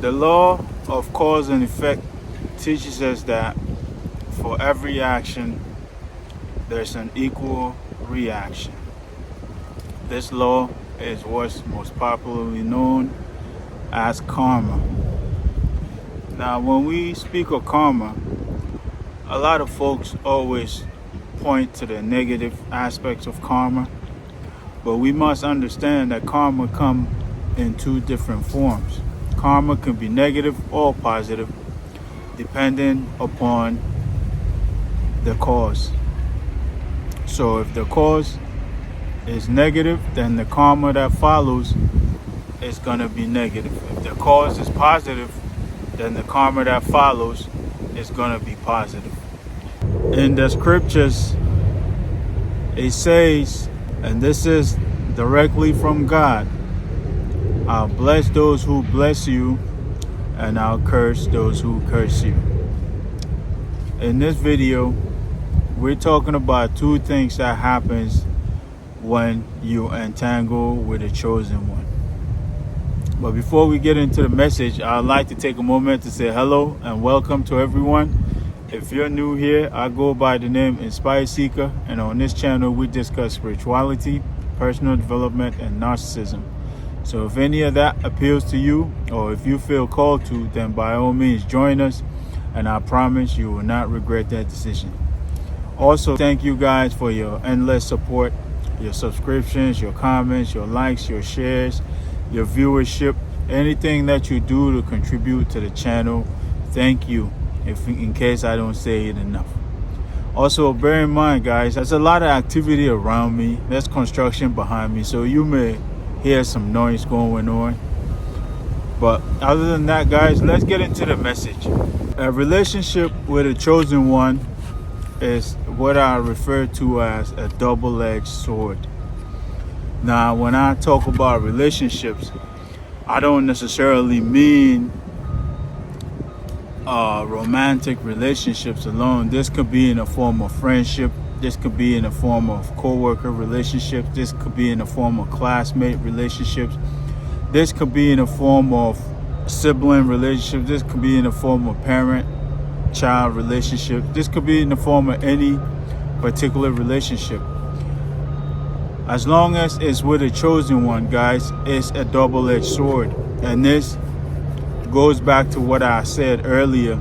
The law of cause and effect teaches us that for every action, there's an equal reaction. This law is what's most popularly known as karma. Now, when we speak of karma, a lot of folks always point to the negative aspects of karma, but we must understand that karma comes in two different forms. Karma can be negative or positive, depending upon the cause. So if the cause is negative, then the karma that follows is going to be negative. If the cause is positive, then the karma that follows is going to be positive. In the scriptures, it says, and this is directly from God, I'll bless those who bless you, and I'll curse those who curse you. In this video, we're talking about two things that happens when you entangle with a chosen one. But before we get into the message, I'd like to take a moment to say hello and welcome to everyone. If you're new here, I go by the name Inspired Seeker, and on this channel we discuss spirituality, personal development, and narcissism. So if any of that appeals to you, or if you feel called to, then by all means join us, and I promise you will not regret that decision. Also, thank you guys for your endless support, your subscriptions, your comments, your likes, your shares, your viewership, anything that you do to contribute to the channel. Thank you, in case I don't say it enough. Also, bear in mind, guys, there's a lot of activity around me. There's construction behind me, so you may hear some noise going on. But other than that, guys, let's get into the message. A relationship with a chosen one is what I refer to as a double-edged sword. Now, when I talk about relationships, I don't necessarily mean romantic relationships alone. This could be in a form of friendship. This could be in a form of co-worker relationships. This could be in a form of classmate relationships. This could be in a form of sibling relationships. This could be in a form of parent-child relationship. This could be in the form of any particular relationship. As long as it's with a chosen one, guys, it's a double-edged sword. And this goes back to what I said earlier.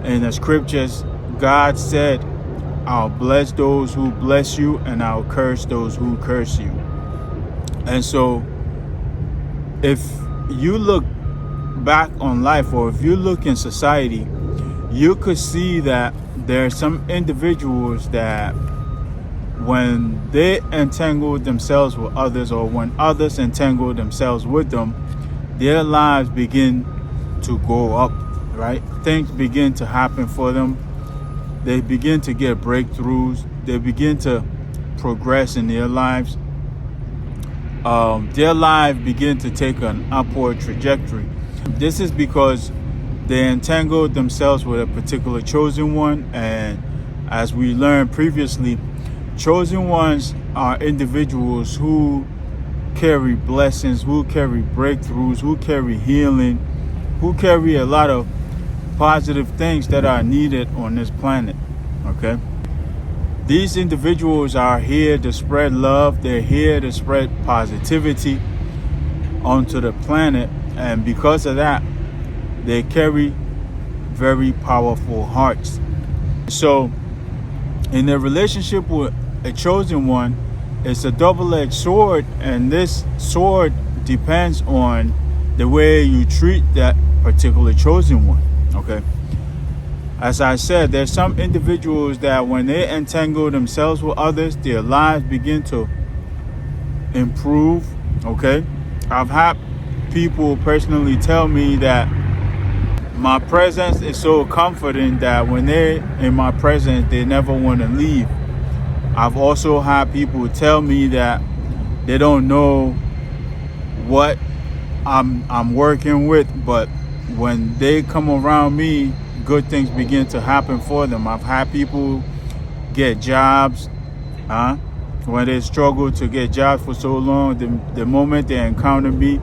In the scriptures, God said, I'll bless those who bless you, and I'll curse those who curse you. And so if you look back on life, or if you look in society, you could see that there are some individuals that when they entangle themselves with others, or when others entangle themselves with them, their lives begin to go up, right? Things begin to happen for them. They begin to get breakthroughs. They begin to progress in their lives. Their lives begin to take an upward trajectory. This is because they entangled themselves with a particular chosen one. And as we learned previously, chosen ones are individuals who carry blessings, who carry breakthroughs, who carry healing, who carry a lot of positive things that are needed on this planet. Okay, these individuals are here to spread love. They're here to spread positivity onto the planet, and because of that, they carry very powerful hearts. So in a relationship with a chosen one, it's a double-edged sword, and this sword depends on the way you treat that particular chosen one. Okay, as I said, there's some individuals that when they entangle themselves with others, their lives begin to improve. Okay, I've had people personally tell me that my presence is so comforting that when they're in my presence, they never want to leave. I've also had people tell me that they don't know what I'm working with, but when they come around me, good things begin to happen for them. I've had people get jobs, when they struggle to get jobs for so long. The moment they encountered me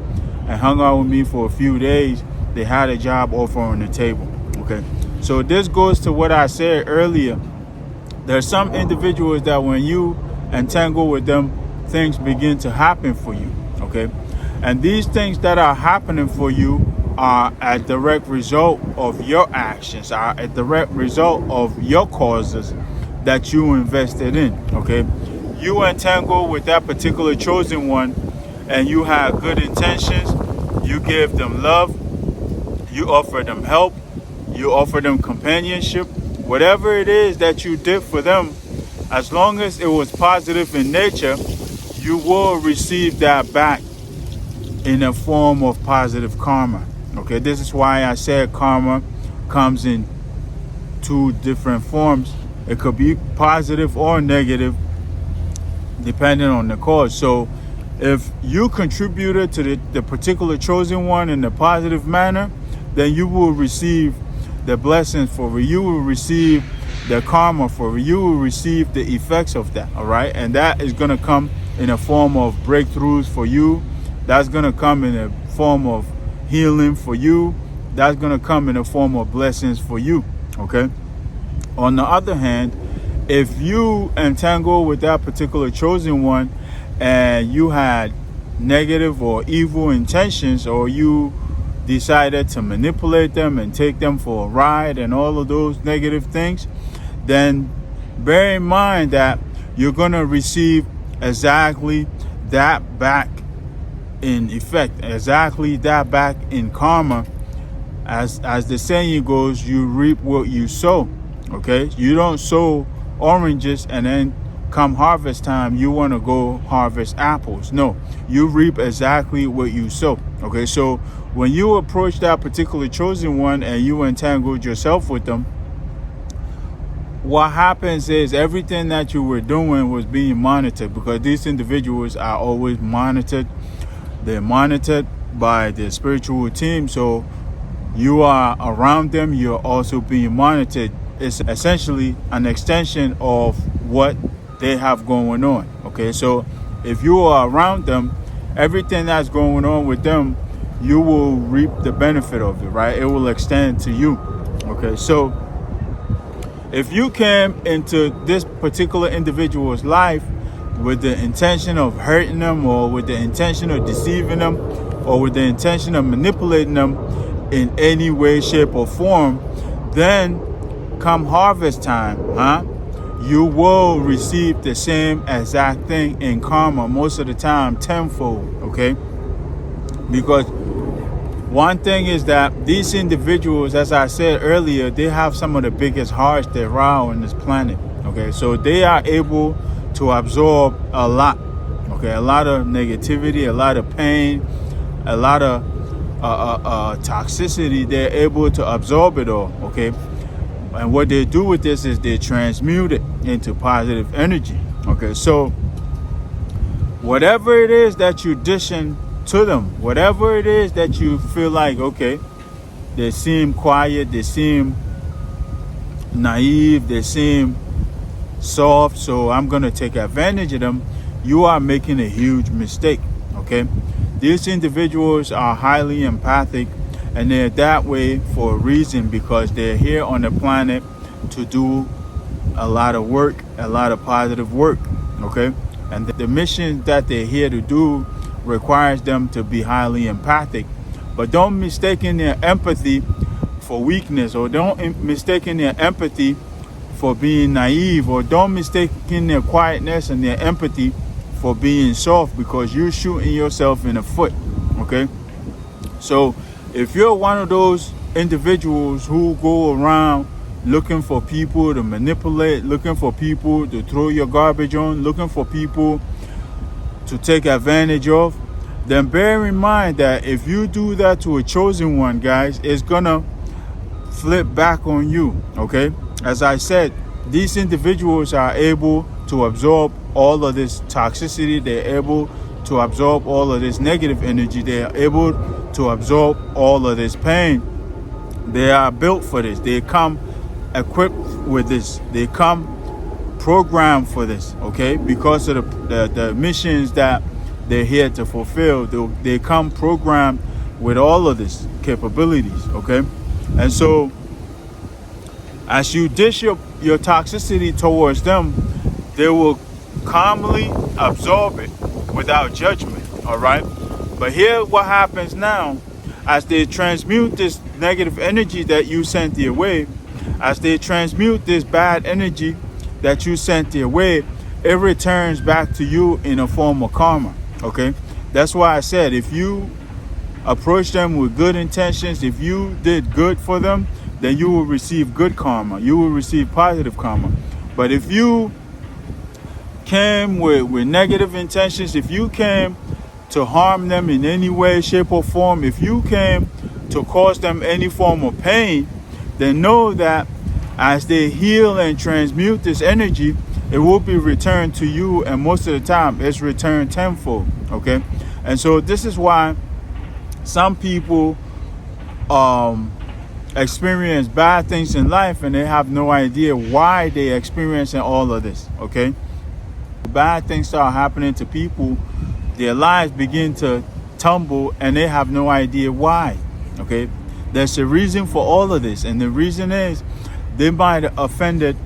and hung out with me for a few days, they had a job offer on the table. Okay, so this goes to what I said earlier. There's some individuals that when you entangle with them, things begin to happen for you. Okay, and these things that are happening for you are a direct result of your actions, are a direct result of your causes that you invested in. Okay, you entangle with that particular chosen one, and you have good intentions. You give them love, you offer them help, you offer them companionship. Whatever it is that you did for them, as long as it was positive in nature, you will receive that back in a form of positive karma. Okay, this is why I said karma comes in two different forms. It could be positive or negative depending on the cause. So if you contributed to the particular chosen one in a positive manner, then you will receive the blessings for it. You will receive the karma for it. You will receive the effects of that. All right, and that is going to come in a form of breakthroughs for you. That's going to come in a form of healing for you. That's going to come in a form of blessings for you. Okay, on the other hand, if you entangle with that particular chosen one and you had negative or evil intentions, or you decided to manipulate them and take them for a ride and all of those negative things, then bear in mind that you're going to receive exactly that back in effect, exactly that back in karma. As the saying goes, you reap what you sow. Okay, you don't sow oranges and then come harvest time you want to go harvest apples. No, you reap exactly what you sow. Okay, so when you approach that particular chosen one and you entangled yourself with them, what happens is everything that you were doing was being monitored, because these individuals are always monitored. They're monitored by the spiritual team. So you are around them, you're also being monitored. It's essentially an extension of what they have going on. Okay, so if you are around them, everything that's going on with them, you will reap the benefit of it, right? It will extend to you. Okay, so if you came into this particular individual's life with the intention of hurting them, or with the intention of deceiving them, or with the intention of manipulating them in any way, shape, or form, then come harvest time, you will receive the same exact thing in karma, most of the time tenfold. Okay, because one thing is that these individuals, as I said earlier, they have some of the biggest hearts there are on this planet. Okay, so they are able to absorb a lot. Okay, a lot of negativity, a lot of pain, a lot of toxicity. They're able to absorb it all. Okay, and what they do with this is they transmute it into positive energy. Okay, so whatever it is that you dishing to them, whatever it is that you feel like, okay, they seem quiet, they seem naive, they seem soft, so I'm going to take advantage of them, you are making a huge mistake. Okay, these individuals are highly empathic, and they're that way for a reason, because they're here on the planet to do a lot of work, a lot of positive work. Okay, and the mission that they're here to do requires them to be highly empathic. But don't mistake their empathy for weakness, or don't mistake their empathy for being naive, or don't mistake their quietness and their empathy for being soft, because you're shooting yourself in the foot. Okay, so if you're one of those individuals who go around looking for people to manipulate, looking for people to throw your garbage on, looking for people to take advantage of, then bear in mind that if you do that to a chosen one, guys, it's gonna flip back on you. Okay, as I said, these individuals are able to absorb all of this toxicity. They're able to absorb all of this negative energy. They are able to absorb all of this pain. They are built for this. They come equipped with this. They come programmed for this. Okay, because of the missions that they're here to fulfill. They come programmed with all of this capabilities, okay? And so as you dish your toxicity towards them, they will calmly absorb it without judgment, all right? But here what happens now, as they transmute this negative energy that you sent their way, as they transmute this bad energy that you sent their way, it returns back to you in a form of karma, okay? That's why I said, if you approach them with good intentions, if you did good for them, then you will receive good karma. You will receive positive karma. But if you came with negative intentions, if you came to harm them in any way, shape, or form, if you came to cause them any form of pain, then know that as they heal and transmute this energy, it will be returned to you, and most of the time it's returned tenfold, okay? And so this is why some people experience bad things in life and they have no idea why they're experiencing all of this, okay? Bad things start happening to people, their lives begin to tumble and they have no idea why, okay? There's a reason for all of this, and the reason is they might have offended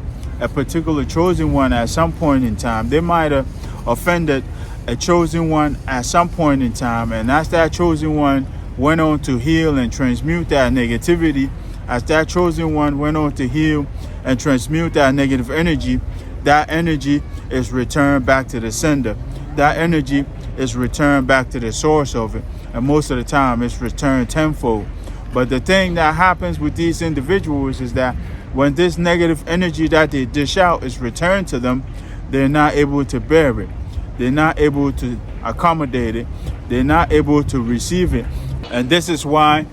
a particular chosen one at some point in time. They might have offended a chosen one at some point in time, and as that chosen one went on to heal and transmute that negativity, as that chosen one went on to heal and transmute that negative energy, that energy is returned back to the sender. That energy is returned back to the source of it, and most of the time it's returned tenfold. But the thing that happens with these individuals is that when this negative energy that they dish out is returned to them, they're not able to bear it. They're not able to accommodate it. They're not able to receive it. And this is why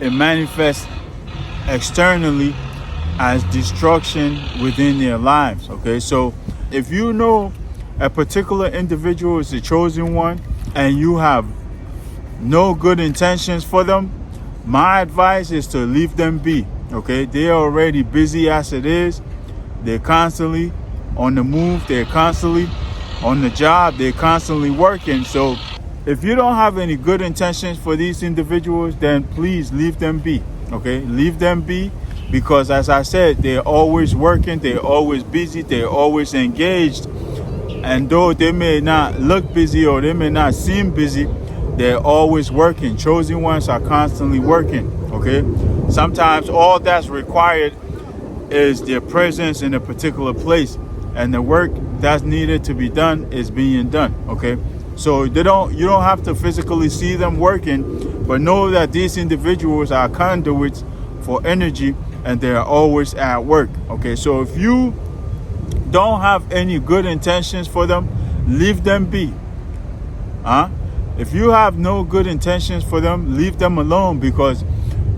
it manifests externally as destruction within their lives, okay? So if you know a particular individual is the chosen one and you have no good intentions for them, my advice is to leave them be, okay? They're already busy as it is. They're constantly on the move. They're constantly on the job. They're constantly working. So if you don't have any good intentions for these individuals, then please leave them be, okay? Leave them be, because as I said, they're always working. They're always busy. They're always engaged. And though they may not look busy or they may not seem busy, they're always working. Chosen ones are constantly working, okay? Sometimes all that's required is their presence in a particular place, and the work that's needed to be done is being done, okay? So you don't have to physically see them working, but know that these individuals are conduits for energy and they're always at work, okay? So if you don't have any good intentions for them, leave them be. If you have no good intentions for them, leave them alone, because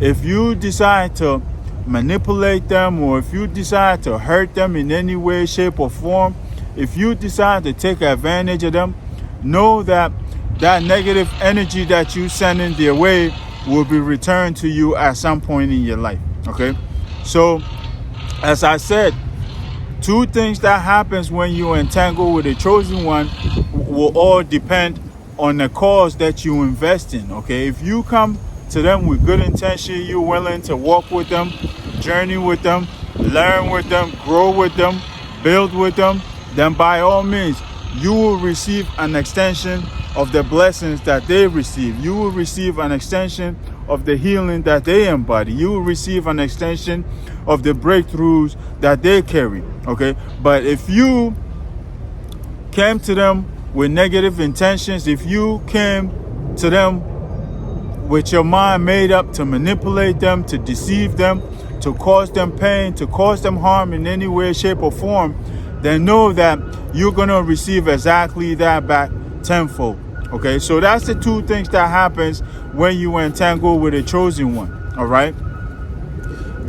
if you decide to manipulate them, or if you decide to hurt them in any way, shape, or form, if you decide to take advantage of them, know that that negative energy that you send in their way will be returned to you at some point in your life, okay? So, as I said, two things that happens when you entangle with a chosen one will all depend on the cause that you invest in, okay? If you come to them with good intention, you're willing to walk with them, journey with them, learn with them, grow with them, build with them, then by all means, you will receive an extension of the blessings that they receive. You will receive an extension of the healing that they embody. You will receive an extension of the breakthroughs that they carry, okay? But if you came to them with negative intentions, if you came to them with your mind made up to manipulate them, to deceive them, to cause them pain, to cause them harm in any way, shape, or form, then know that you're going to receive exactly that back tenfold, okay? So that's the two things that happens when you entangle with a chosen one, all right?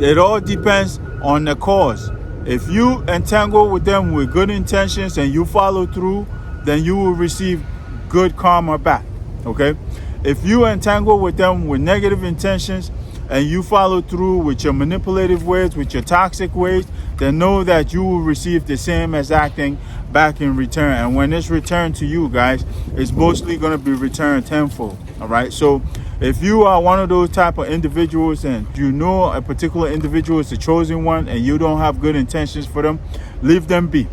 It all depends on the cause. If you entangle with them with good intentions and you follow through, then you will receive good karma back, okay? If you entangle with them with negative intentions and you follow through with your manipulative ways, with your toxic ways, then know that you will receive the same exact thing back in return. And when it's returned to you, guys, it's mostly going to be returned tenfold, all right? So if you are one of those type of individuals and you know a particular individual is the chosen one and you don't have good intentions for them, leave them be.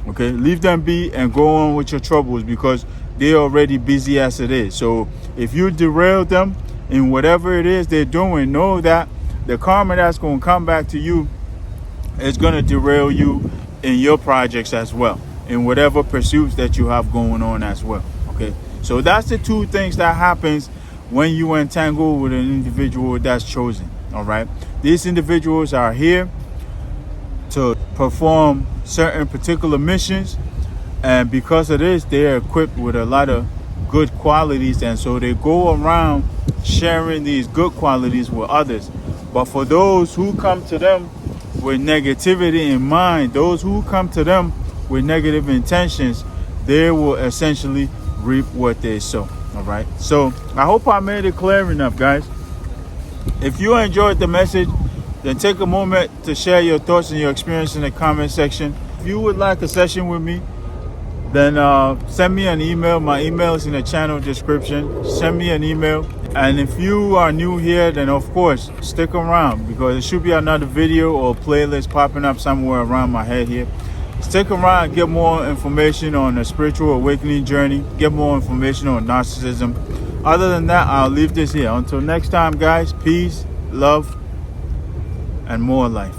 Okay, leave them be and go on with your troubles, because they're already busy as it is. So if you derail them in whatever it is they're doing, know that the karma that's going to come back to you is going to derail you in your projects as well, in whatever pursuits that you have going on as well. Okay, so that's the two things that happens when you entangle with an individual that's chosen. All right, these individuals are here to perform certain particular missions, and because of this, they're equipped with a lot of good qualities, and so they go around sharing these good qualities with others. But for those who come to them with negativity in mind, those who come to them with negative intentions, they will essentially reap what they sow. All right, so I hope I made it clear enough, guys. If you enjoyed the message, then take a moment to share your thoughts and your experience in the comment section. If you would like a session with me, then send me an email. My email is in the channel description. Send me an email. And if you are new here, then of course stick around, because there should be another video or playlist popping up somewhere around my head here. Stick around and get more information on the spiritual awakening journey. Get more information on narcissism. Other than that, I'll leave this here. Until next time, guys, peace, love, and more life.